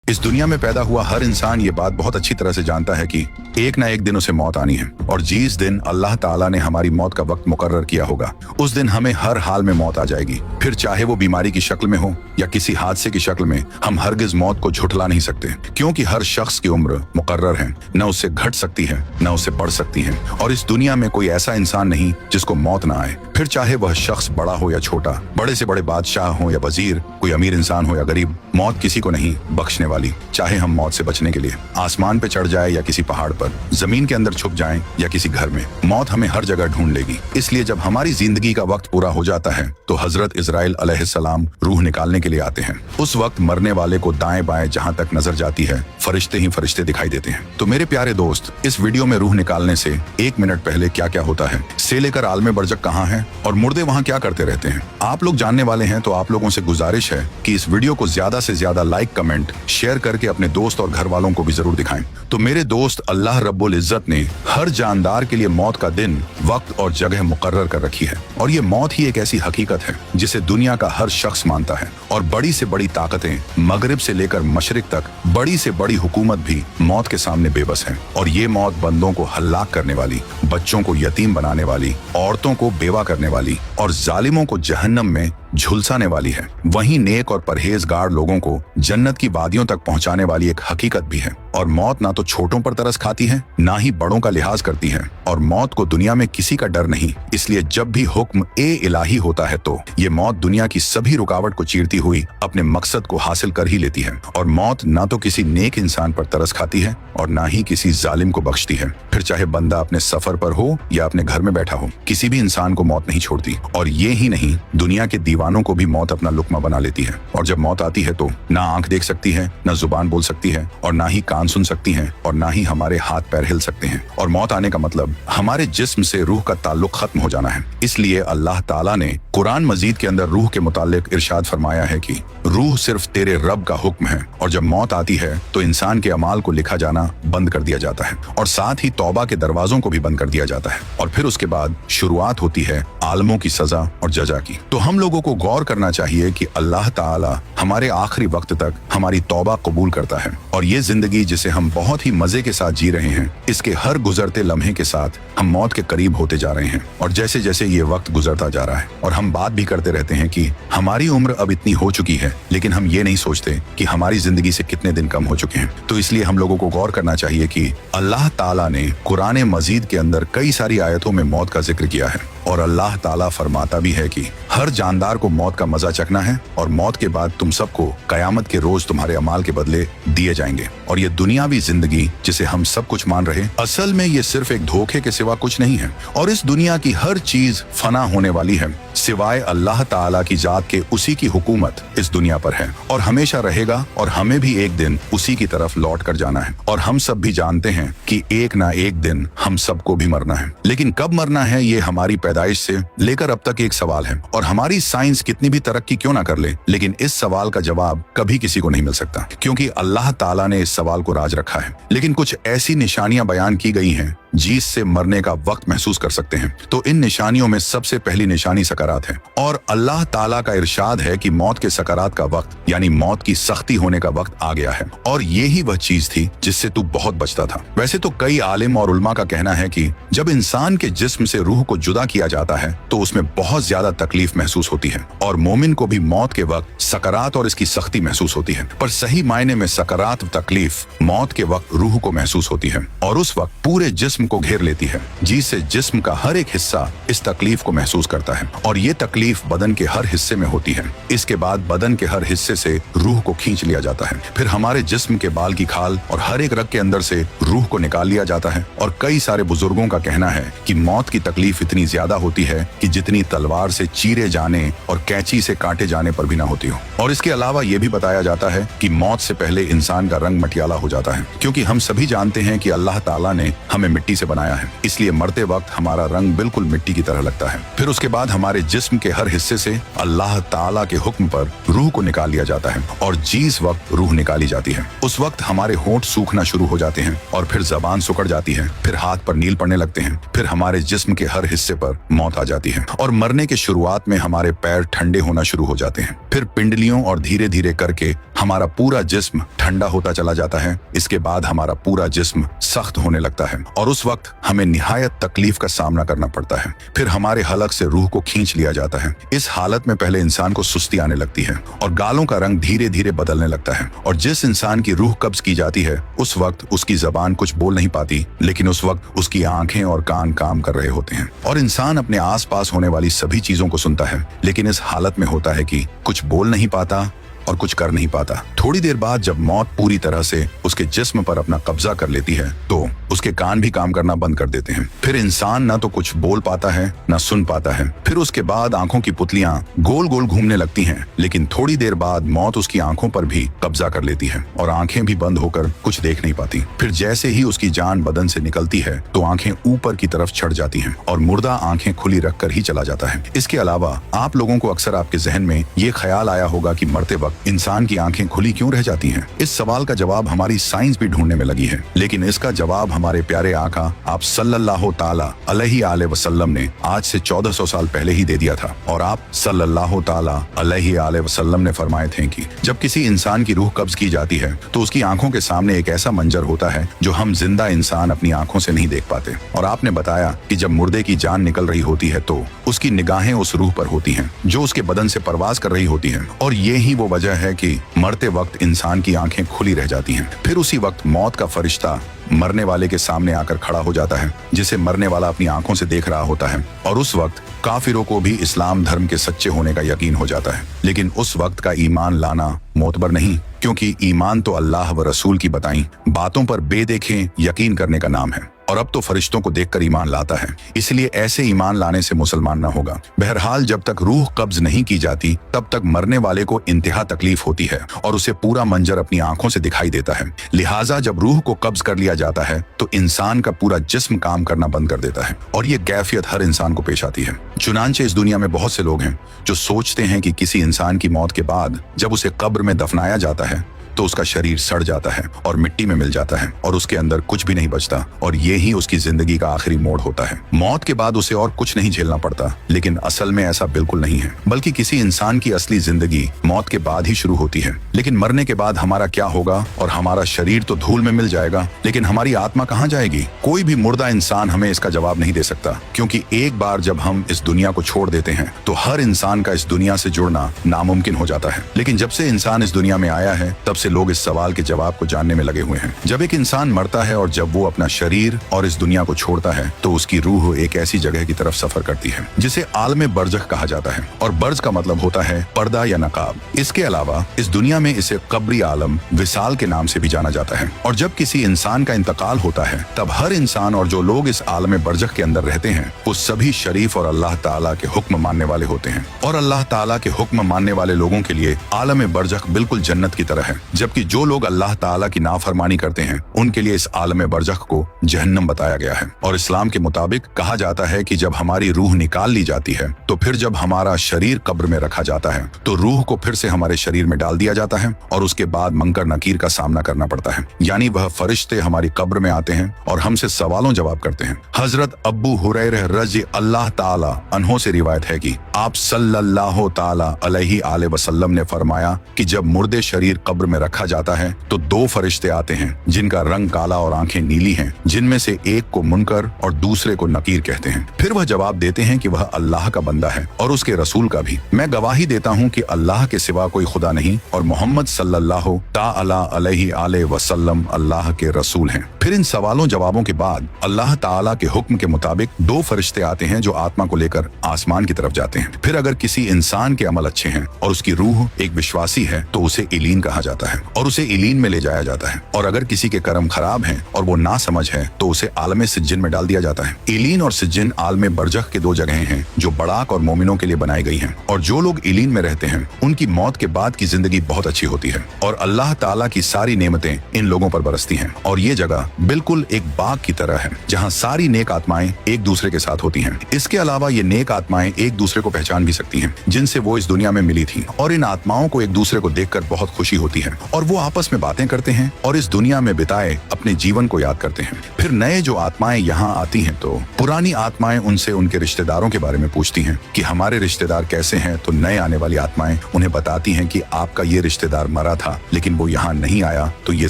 इस दुनिया में पैदा हुआ हर इंसान ये बात बहुत अच्छी तरह से जानता है कि एक ना एक दिन उसे मौत आनी है और जिस दिन अल्लाह ताला ने हमारी मौत का वक्त मुकर्रर किया होगा उस दिन हमें हर हाल में मौत आ जाएगी। फिर चाहे वो बीमारी की शक्ल में हो या किसी हादसे की शक्ल में, हम हरगिज मौत को झुठला नहीं सकते, क्योंकि हर शख्स की उम्र मुकर्रर है, न उससे घट सकती है न उससे बढ़ सकती है। और इस दुनिया में कोई ऐसा इंसान नहीं जिसको मौत ना आए, फिर चाहे वह शख्स बड़ा हो या छोटा, बड़े से बड़े बादशाह हो या वजीर, कोई अमीर इंसान हो या गरीब, मौत किसी को नहीं बख्शने वाली। चाहे हम मौत से बचने के लिए आसमान पे चढ़ जाए या किसी पहाड़ पर, जमीन के अंदर छुप जाएं या किसी घर में, मौत हमें हर जगह ढूंढ लेगी। इसलिए जब हमारी जिंदगी का वक्त पूरा हो जाता है तो हजरत इजराइल अलैहिस्सलाम रूह निकालने के लिए आते हैं। उस वक्त मरने वाले को दाएं बाएं जहां तक नजर जाती है फरिश्ते ही फरिश्ते दिखाई देते हैं। तो मेरे प्यारे दोस्त, इस वीडियो में रूह निकालने से 1 मिनट पहले क्या क्या होता है, से लेकर आलमे बरज़ख कहाँ है और मुर्दे वहाँ क्या करते रहते हैं, आप लोग जानने वाले हैं। तो आप लोगों से गुजारिश है कि इस वीडियो को ज्यादा से ज्यादा लाइक, कमेंट, शेयर करके अपने दोस्त और घर वालों को भी जरूर दिखाएं। तो मेरे दोस्त, अल्लाह रब्बुल इज्जत ने हर जानदार के लिए मौत का दिन, वक्त और जगह मुकर्रर कर रखी है और ये मौत ही एक ऐसी हकीकत है जिसे दुनिया का हर शख्स मानता है। और बड़ी से बड़ी ताकतें मगरिब से लेकर मशरिक तक, बड़ी से बड़ी हुकूमत भी मौत के सामने बेबस है। और ये मौत बंदों को हल्लाक करने वाली, बच्चों को यतीम बनाने वाली, औरतों को बेवा करने वाली और जालिमों को जहन्नम में झुलसाने वाली है। वहीं नेक और परहेजगार लोगों को जन्नत की वादियों तक पहुंचाने वाली एक हकीकत भी है। और मौत ना तो छोटों पर तरस खाती है, ना ही बड़ों का लिहाज करती है। और मौत को दुनिया में किसी का डर नहीं, इसलिए जब भी हुक्म ए इलाही होता है तो ये मौत दुनिया की सभी रुकावट को चीरती हुई अपने मकसद को हासिल कर ही लेती है। और मौत ना तो किसी नेक इंसान पर तरस खाती है और ना ही किसी जालिम को बख्शती है। फिर चाहे बंदा अपने सफर पर हो या अपने घर में बैठा हो, किसी भी इंसान को मौत नहीं छोड़ती। और ये ही नहीं, दुनिया के दीवानों को भी मौत अपना लुक्मा बना लेती है। और जब मौत आती है तो ना आंख देख सकती है, ना जुबान बोल सकती है, और ना ही कान सुन सकती हैं, और ना ही हमारे हाथ पैर हिल सकते हैं। और मौत आने का मतलब हमारे जिस्म से रूह का ताल्लुक खत्म हो जाना है। इसलिए अल्लाह ताला ने कुरान मजीद के अंदर रूह के मुतालिक इरशाद फरमाया है कि रूह सिर्फ तेरे रब का हुक्म है। और जब मौत आती है तो इंसान के अमाल को लिखा जाना बंद कर दिया जाता है और साथ ही तौबा के दरवाजों को भी बंद कर दिया जाता है। और फिर उसके बाद शुरुआत होती है आलमों की सजा और जजा की। तो हम लोगों को गौर करना चाहिए कि अल्लाह ताला हमारे आखिरी वक्त तक हमारी तौबा कबूल करता है। और ये जिंदगी जिसे हम बहुत ही मजे के साथ जी रहे हैं, इसके हर गुजरते लम्हे के साथ हम मौत के करीब होते जा रहे हैं। और जैसे जैसे ये वक्त गुजरता जा रहा है और हम बात भी करते रहते हैं कि हमारी उम्र अब इतनी हो चुकी है, लेकिन हम ये नहीं सोचते कि हमारी जिंदगी से कितने दिन कम हो चुके हैं। तो इसलिए हम लोगों को गौर करना चाहिए कि अल्लाह ताला ने कुरान मजीद के अंदर कई सारी आयतों में मौत का जिक्र किया है। और अल्लाह ताला फरमाता भी है कि हर जानदार को मौत का मजा चखना है और मौत के बाद तुम सबको कयामत के रोज तुम्हारे अमाल के बदले दिए जाएंगे। और ये दुनियावी जिंदगी जिसे हम सब कुछ मान रहे, असल में ये सिर्फ एक धोखे के सिवा कुछ नहीं है। और इस दुनिया की हर चीज फना होने वाली है सिवाय अल्लाह ताला की जात के। उसी की हुकूमत इस दुनिया पर है और हमेशा रहेगा, और हमें भी एक दिन उसी की तरफ लौट कर जाना है। और हम सब भी जानते हैं कि एक ना एक दिन हम सबको भी मरना है, लेकिन कब मरना है ये हमारी पैदाइश से लेकर अब तक एक सवाल है। और हमारी साइंस कितनी भी तरक्की क्यों ना कर ले, लेकिन इस सवाल का जवाब कभी किसी को नहीं मिल सकता, क्योंकि अल्लाह ताला ने इस सवाल को राज रखा है। लेकिन कुछ ऐसी निशानियां बयान की गई हैं जिससे मरने का वक्त महसूस कर सकते हैं। तो इन निशानियों में सबसे पहली निशानी सकरात है। और अल्लाह ताला का इरशाद है कि मौत के सकरात का वक्त, यानी मौत की सख्ती होने का वक्त आ गया है। और यही वह चीज थी जिससे तू बहुत बचता था। वैसे तो कई आलिम और उलमा का कहना है कि जब इंसान के जिस्म से रूह को जुदा किया जाता है तो उसमें बहुत ज्यादा तकलीफ महसूस होती है। और मोमिन को भी मौत के वक्त सकरात और इसकी सख्ती महसूस होती है। पर सही मायने में सकरात तकलीफ मौत के वक्त रूह को महसूस होती है और उस वक्त पूरे जिस्म को घेर लेती है, जिससे जिस्म का हर एक हिस्सा इस तकलीफ को महसूस करता है। और ये तकलीफ बदन के हर हिस्से में होती है। इसके बाद बदन के हर हिस्से से रूह को खींच लिया जाता है। फिर हमारे जिस्म के बाल की खाल और हर एक रग के अंदर से रूह को निकाल लिया जाता है। और कई सारे बुजुर्गों का कहना है कि मौत की तकलीफ इतनी ज्यादा होती है कि जितनी तलवार से चीरे जाने और कैंची से काटे जाने पर भी ना होती हो। और इसके अलावा ये भी बताया जाता है कि मौत से पहले इंसान का रंग मटियाला हो जाता है, क्योंकि हम सभी जानते हैं कि अल्लाह ताला ने हमें मिट्टी से बनाया है, इसलिए मरते वक्त हमारा रंग बिल्कुल मिट्टी की तरह लगता है। फिर उसके बाद हमारे जिस्म के हर हिस्से से अल्लाह ताला के हुक्म पर रूह को निकाल लिया जाता है। और जिस वक्त रूह निकाली जाती है उस वक्त हमारे होंठ सूखना शुरू हो जाते हैं और फिर जबान सुकड़ जाती है, फिर हाथ पर नील पड़ने लगते हैं, फिर हमारे जिस्म के हर हिस्से पर मौत आ जाती है। और मरने के शुरुआत में में हमारे पैर ठंडे होना शुरू हो जाते हैं, फिर पिंडलियों और धीरे धीरे करके हमारा पूरा जिस्म ठंडा होता चला जाता है। इसके बाद हमारा पूरा जिस्म सख्त होने लगता है और उस वक्त हमें निहायत तकलीफ का सामना करना पड़ता है। फिर हमारे हलक से रूह को खींच लिया जाता है। इस हालत में पहले इंसान को सुस्ती आने लगती है और गालों का रंग धीरे धीरे बदलने लगता है, और जिस इंसान की रूह कब्ज की जाती है उस वक्त उसकी जबान कुछ बोल नहीं पाती, लेकिन उस वक्त उसकी आंखें और कान काम कर रहे होते हैं और इंसान अपने आसपास होने वाली सभी चीजों को सुनता है, लेकिन इस हालत में होता है कि कुछ बोल नहीं पाता और कुछ कर नहीं पाता। थोड़ी देर बाद जब मौत पूरी तरह से उसके जिस्म पर अपना कब्जा कर लेती है तो उसके कान भी काम करना बंद कर देते हैं। फिर इंसान ना तो कुछ बोल पाता है ना सुन पाता है। फिर उसके बाद आंखों की पुतलियां गोल गोल घूमने लगती हैं, लेकिन थोड़ी देर बाद मौत उसकी आंखों पर भी कब्जा कर लेती है और आंखें भी बंद होकर कुछ देख नहीं पाती। फिर जैसे ही उसकी जान बदन से निकलती है तो आंखें ऊपर की तरफ चढ़ जाती हैं और मुर्दा आंखें खुली रखकर ही चला जाता है। इसके अलावा आप लोगों को अक्सर आपके जहन में ये ख्याल आया होगा कि मरते वक्त इंसान की आंखें खुली क्यों रह जाती हैं? इस सवाल का जवाब हमारी साइंस भी ढूंढने में लगी है, लेकिन इसका जवाब हमारे प्यारे आका आप सल्लल्लाहु ताला अलैहि वसल्लम ने आज से 1400 साल पहले ही दे दिया था। और आप सल्लल्लाहु ताला अलैहि वसल्लम ने फरमाए थे कि जब किसी इंसान की रूह कब्ज की जाती है तो उसकी आंखों के सामने एक ऐसा मंजर होता है जो हम जिंदा इंसान अपनी आंखों से नहीं देख पाते। और आपने बताया कि जब मुर्दे की जान निकल रही होती है तो उसकी निगाहें उस रूह पर होती हैं जो उसके बदन से परवाज कर रही होती है, और ये ही वो वजह है कि मरते वक्त इंसान की आंखें खुली रह जाती हैं। फिर उसी वक्त मौत का फरिश्ता मरने वाले के सामने आकर खड़ा हो जाता है, जिसे मरने वाला अपनी आंखों से देख रहा होता है, और उस वक्त काफिरों को भी इस्लाम धर्म के सच्चे होने का यकीन हो जाता है। लेकिन उस वक्त का ईमान लाना मोतबर नहीं, क्योंकि ईमान तो अल्लाह व रसूल की बताई बातों पर बेदेखे यकीन करने का नाम है, और अब तो फरिश्तों को देखकर ईमान लाता है। इसलिए ऐसे ईमान लाने से मुसलमान न होगा। बहरहाल जब तक रूह कब्ज नहीं की जाती तब तक मरने वाले को इंतहा तकलीफ होती है और उसे पूरा मंजर अपनी आंखों से दिखाई देता है। लिहाजा जब रूह को कब्ज कर लिया जाता है तो इंसान का पूरा जिस्म काम करना बंद कर देता है, और ये कैफियत हर इंसान को पेश आती है। चुनांचे इस दुनिया में बहुत से लोग हैं जो सोचते हैं कि किसी इंसान की मौत के बाद जब उसे कब्र में दफनाया जाता है तो उसका शरीर सड़ जाता है और मिट्टी में मिल जाता है और उसके अंदर कुछ भी नहीं बचता, और ये ही उसकी जिंदगी का आखिरी मोड़ होता है। मौत के बाद उसे और कुछ नहीं झेलना पड़ता, लेकिन असल में ऐसा बिल्कुल नहीं है, बल्कि किसी इंसान की असली जिंदगी मौत के बाद ही शुरू होती है। लेकिन मरने के बाद हमारा क्या होगा? और हमारा शरीर तो धूल में मिल जाएगा, लेकिन हमारी आत्मा कहाँ जाएगी? कोई भी मुर्दा इंसान हमें इसका जवाब नहीं दे सकता, क्योंकि एक बार जब हम इस दुनिया को छोड़ देते हैं तो हर इंसान का इस दुनिया से जुड़ना नामुमकिन हो जाता है। लेकिन जब से इंसान इस दुनिया में आया है तब से लोग इस सवाल के जवाब को जानने में लगे हुए हैं। जब एक इंसान मरता है और जब वो अपना शरीर और इस दुनिया को छोड़ता है तो उसकी रूह एक ऐसी जगह की तरफ सफर करती है जिसे आलमे बरज़ख कहा जाता है, और बर्ज का मतलब होता है पर्दा या नकाब। इसके अलावा इस दुनिया में इसे कब्री आलम विसाल के नाम से भी जाना जाता है। और जब किसी इंसान का इंतकाल होता है तब हर इंसान और जो लोग इस आलमे बरज़ख के अंदर रहते हैं वो सभी शरीफ और अल्लाह ताला के हुक्म मानने वाले होते हैं, और अल्लाह ताला के हुक्म मानने वाले लोगों के लिए आलमे बरज़ख बिल्कुल जन्नत की तरह है, जबकि जो लोग अल्लाह ताला की नाफरमानी करते हैं उनके लिए इस आलम बरज़ख को जहन्नम बताया गया है। और इस्लाम के मुताबिक कहा जाता है कि जब हमारी रूह निकाल ली जाती है तो फिर जब हमारा शरीर कब्र में रखा जाता है तो रूह को फिर से हमारे शरीर में डाल दिया जाता है, और उसके बाद मंकर नकीर का सामना करना पड़ता है, यानी वह फरिश्ते हमारी कब्र में आते हैं और हमसे सवालों जवाब करते हैं। हजरत अब्बू हुरैरा रज़ी अल्लाह ताला अन्हो से रिवायत है कि आप सल्लल्लाहु ताला अलैहि वसल्लम ने फरमाया कि जब मुर्दे शरीर कब्र में रखा जाता है तो दो फरिश्ते आते हैं जिनका रंग काला और आंखें नीली हैं, जिनमें से एक को मुनकर और दूसरे को नकीर कहते हैं। फिर वह जवाब देते हैं कि वह अल्लाह का बंदा है और उसके रसूल का भी। मैं गवाही देता हूँ कि अल्लाह के सिवा कोई खुदा नहीं और मोहम्मद सल्लल्लाहु ताला अलैहि वसल्लम अल्लाह के रसूल हैं। फिर इन सवालों जवाबों के बाद अल्लाह ताला के हुक्म के मुताबिक दो फरिश्ते आते हैं जो आत्मा को लेकर आसमान की तरफ जाते हैं। फिर अगर किसी इंसान के अमल अच्छे हैं और उसकी रूह एक विश्वासी है तो उसे इलीन कहा जाता है और उसे इलीन में ले जाया जाता है, और अगर किसी के कर्म खराब हैं और वो ना समझ है तो उसे आलमे सिज्जिन में डाल दिया जाता है। इलीन और सिज्जिन आलमे बरज़ख के दो जगहें हैं जो बड़ाक और मोमिनों के लिए बनाई गई हैं, और जो लोग इलीन में रहते हैं उनकी मौत के बाद की जिंदगी बहुत अच्छी होती है और अल्लाह ताला की सारी नेमतें इन लोगों पर बरसती हैं, और ये जगह बिल्कुल एक बाग की तरह है जहाँ सारी नेक आत्माएं एक दूसरे के साथ होती हैं। इसके अलावा ये नेक आत्माएं एक दूसरे को पहचान भी सकती हैं, जिनसे वो इस दुनिया में मिली थी, और इन आत्माओं को एक दूसरे को देखकर बहुत खुशी होती है और वो आपस में बातें करते हैं और इस दुनिया में बिताए अपने जीवन को याद करते हैं। फिर नए जो आत्माएं यहाँ आती हैं तो पुरानी आत्माएं उनसे उनके रिश्तेदारों के बारे में पूछती हैं कि हमारे रिश्तेदार कैसे हैं, तो नए आने वाली आत्माएं उन्हें बताती हैं कि आपका ये रिश्तेदार मरा था लेकिन वो यहाँ नहीं आया, तो ये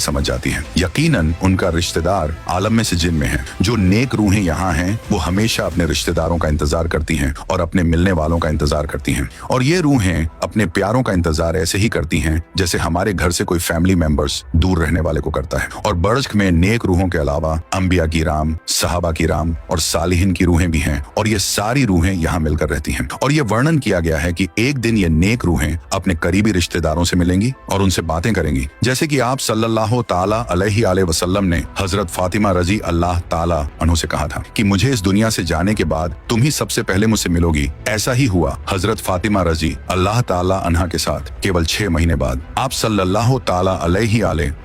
समझ जाती हैं। यकीनन उनका रिश्तेदार आलम में से जिन में है। जो नेक रूहें यहाँ हैं वो हमेशा अपने रिश्तेदारों का इंतजार करती हैं और अपने मिलने वालों का इंतजार करती हैं, और ये रूहें अपने प्यारों का इंतजार ऐसे ही करती हैं जैसे हमारे घर से कोई फैमिली मेंबर्स दूर रहने वाले को करता है। और बर्ज़ख में नेक रूहों के अलावा अंबिया की राम, सहाबा की राम और सालिहीन की रूहें भी हैं, और ये सारी रूहें यहाँ मिलकर रहती हैं। और ये वर्णन किया गया है कि एक दिन ये नेक रूहें अपने करीबी रिश्तेदारों से मिलेंगी और उनसे बातें करेंगी, जैसे कि आप सल्लल्लाहु ताला अलैहि वसल्लम ने हजरत फातिमा रजी अल्लाह ताला अन्हु से कहा था कि मुझे इस दुनिया से जाने के बाद तुम ही सबसे पहले मुझसे मिलोगी। ऐसा ही हुआ हजरत फातिमा रजी अल्लाह ताला अन्हा के साथ। केवल 6 महीने बाद आप सल्लल्लाहु ताला अलैहि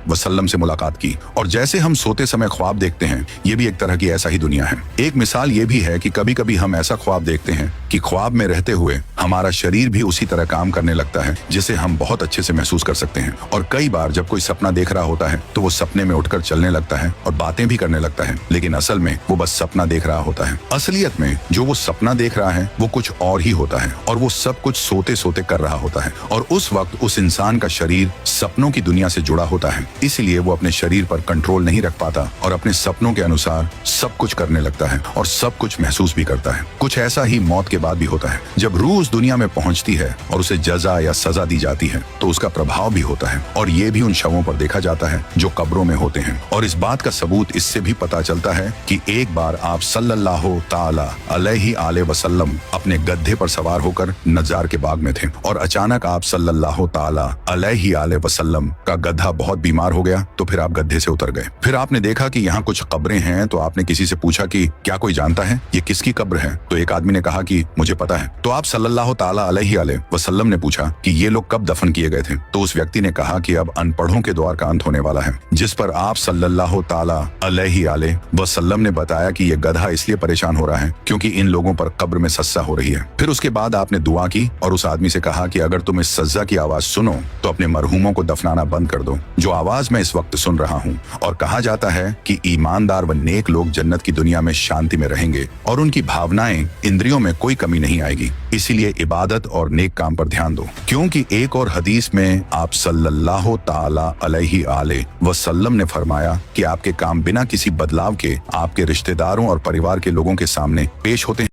वसल्लम से मुलाकात की, और जैसे हम सोते समय ख्वाब देखते हैं, ये भी एक तरह की ऐसा ही दुनिया है। एक मिसाल ये भी है कि कभी कभी हम ऐसा ख्वाब देखते हैं कि ख्वाब में रहते हुए हमारा शरीर भी उसी तरह काम करने लगता है जिसे हम बहुत अच्छे से महसूस कर सकते हैं। और कई बार जब कोई सपना देख रहा होता है तो वो सपने में उठकर चलने लगता है और बातें भी करने लगता है, लेकिन असल में वो बस सपना देख रहा होता है। असलियत में जो वो सपना देख रहा है वो कुछ और ही होता है, और वो सब कुछ सोते सोते कर रहा होता है, और उस वक्त उस इंसान का शरीर सपनों की दुनिया से जुड़ा होता है, इसलिए वो अपने शरीर पर कंट्रोल नहीं रख पाता और अपने सपनों के अनुसार सब कुछ करने लगता है और सब कुछ महसूस भी करता है। कुछ ऐसा ही मौत के बाद भी होता है। जब रूह उस दुनिया में पहुंचती है और उसे जजा या सजा दी जाती है तो उसका प्रभाव भी होता है, और ये भी उन शवों पर देखा जाता है जो कब्रों में होते हैं। और इस बात का सबूत इससे भी पता चलता है कि एक बार आप सल्लल्लाहु ताला अलैहि वसल्लम अपने गड्ढे पर सवार होकर नजार के बाग में थे, और अचानक आप सल्लल्लाहु ताला अलैहि वसल्लम का गधा बहुत बीमार हो गया, तो फिर आप गड्ढे से उतर गए। फिर आपने देखा कि यहाँ कुछ कब्रें हैं, तो आपने किसी से पूछा कि क्या कोई जानता है ये किसकी कब्र है? तो एक आदमी ने कहा कि मुझे पता है। तो आप सल्लल्लाहु ताला अलैहि वसल्लम ने पूछा कि ये लोग कब दफन किए गए थे? तो उस व्यक्ति ने कहा कि अब अनपढ़ों के द्वार का अंत होने वाला है, जिस पर आप सल्लल्लाहु ताला अलैहि वसल्लम ने बताया कि ये गधा इसलिए परेशान हो रहा है क्योंकि इन लोगों पर कब्र में सज्जा हो रही है। फिर उसके बाद आपने दुआ की और उस आदमी से कहा कि अगर तुम इस सज्जा की आवाज सुनो तो अपने मरहूमों को दफनाना बंद कर दो, जो आवाज मैं इस वक्त सुन रहा हूँ। और कहा जाता है कि ईमानदार व नेक लोग जन्नत की दुनिया में शांति में रहेंगे और उनकी भावनाएं, इंद्रियों में कोई कमी नहीं आएगी। इसीलिए इबादत और नेक काम पर ध्यान दो, क्योंकि एक और हदीस में आप सल्लल्लाहु ताला अलैहि वसल्लम ने फरमाया कि आपके काम बिना किसी बदलाव के आपके रिश्तेदारों और परिवार के लोगों के सामने पेश होते हैं।